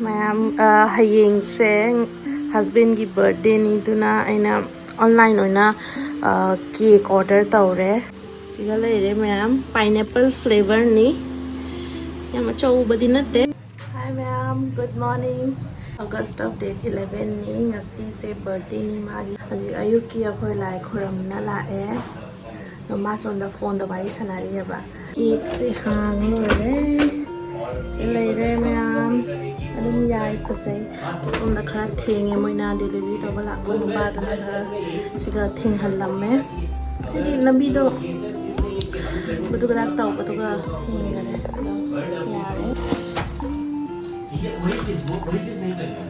Ma'am, hayengse husband ki birthday ni duna aina online oina cake order tawre. Siga leire ma'am, pineapple flavor ni. Yama chawbadi natte. Hi ma'am, good morning. August of date 11 ni ngasi se birthday ni magi. Aji ayuki akhoi lai khoram na la e. No mas on the phone the bari sanari ba. Cake se hang lore. Se leire ma'am. Adum yai pasai. Som da khara thenge moina delivery to bala ko ba da khara siga theng halamme. Edi lambi do budu ga taw budu ga theng gare. Yare. Which is नहीं करना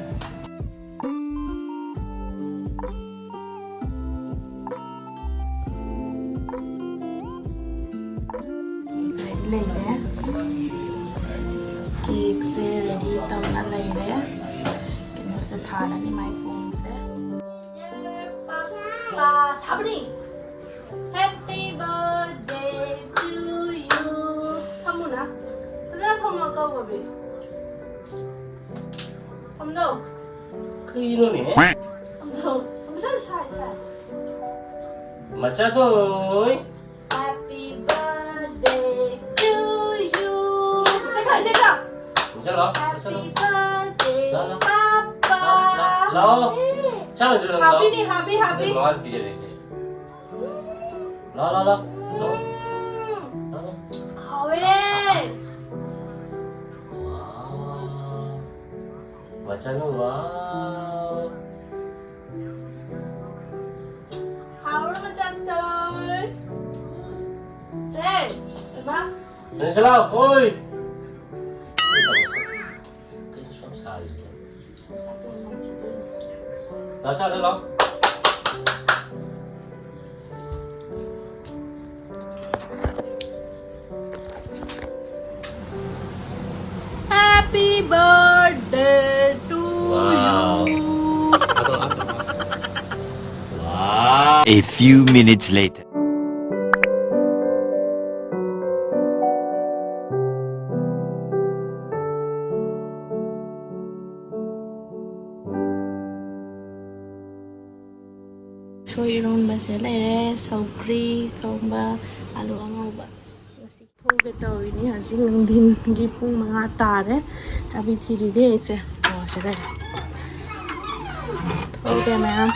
cake से ready तब ना ले रहे किन्नर से थाला नहीं माय फोन से पापा छाबनी हैप्पी बर्थडे टू यू हमुना रे फमा को बबे हमनो 그이러네 हमनो हम자 사이 맞아 도 Happy birthday to you Happy birthday papa लो चलो चलो happy नहीं happy बहुत पीछे देखिए लो हावे बच्चों वाह हावे बच्चों से एमा चलो ओए अच्छा ले लो Happy birthday to you Wow. A few minutes later Ironba se leire saukri thomba alu angauba si thoge tawini haji nungdin gi pung manga tare chabi thiri de se se le thoge ma'am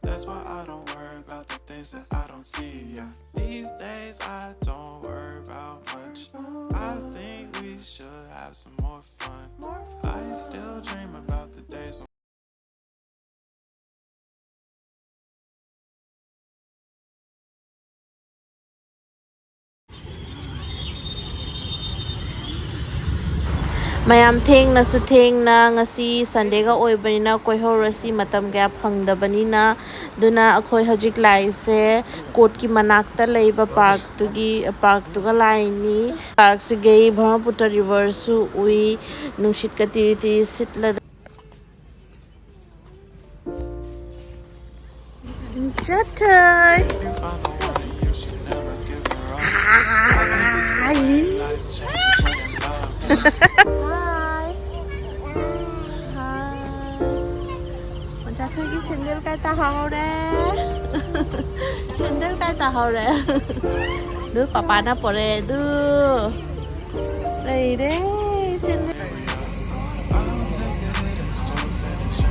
That's why I don't worry about the things that I don't see. Yeah. These days I don't worry about much. I think we should have some more fun. I still dream about the days when mayam theng na su theng na ngasi Sunday ga oibanina koi horasi matam gap phangdabanina duna akhoi hajik lai se court ki manakta leiba park tu ga lai ni park se gei Brahmaputra river su ui nungshit ka tiri sitla chatai you find the one you should never give her up. I think this life changes when in love. Con trai thôi cái sandal cái ta hầu đấy sandal cái ta hầu đấy đứa papa na pore đứa đây đấy sandal I'll take it and still finish it.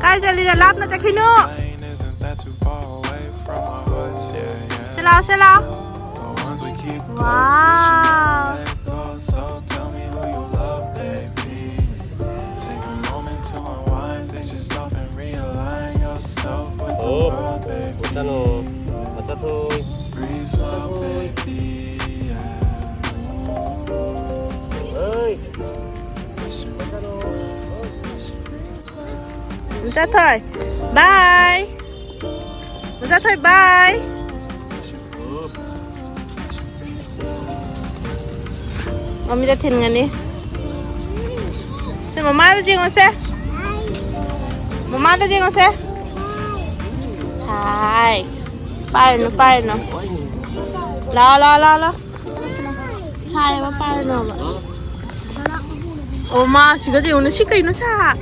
cái gì là lắp nó chắc khi nữa Lane isn't that too far away from our hoods? Yeah. xe lao The ones we keep close, wow we should never let go. So tell me who you love, baby. Take a moment to unwind, fix yourself and realign yourself with the world, baby. 맞아 thôi Breathe slow, baby. ơi ra thôi bye ra thôi bye mami ra thiên ngani thế mama ra gì ngon xe mama ra gì ngon xe Paano, paano? La. Sai ba paano ba? Oma, siga je una shika ino sa.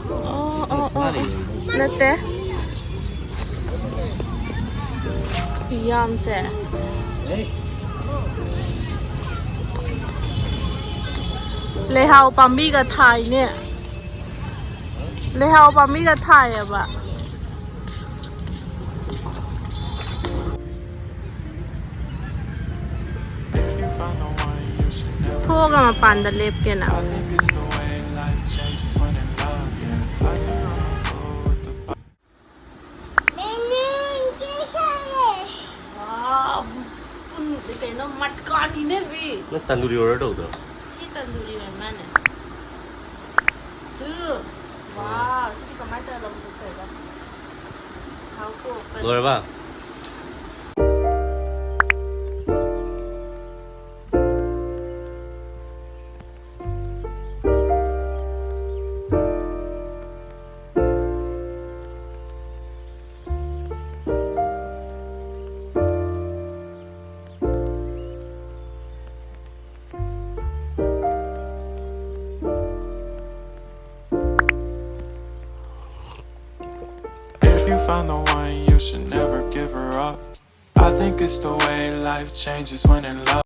Oh. Nate. Yam che. Le hao pambi ka thai ne. Le hao pambi ka thai ba. If you find the one, you should never. พวกมาปันดะเล็บกันนะ I think it's the way life changes when in love, yeah. I surround my soul with the ว้าวคุณเด็กๆน้องมัดก้อนนี่เนี่ยพี่ Nó tandoori order đâu? ชีตันดูดีเหมือนมันเนี่ยว้าวชีก็ไม่เจอลมเฉยๆแล้วเขาปลูกเป็น Rồi ba. If you find the one, you should never give her up. I think it's the way life changes when in love.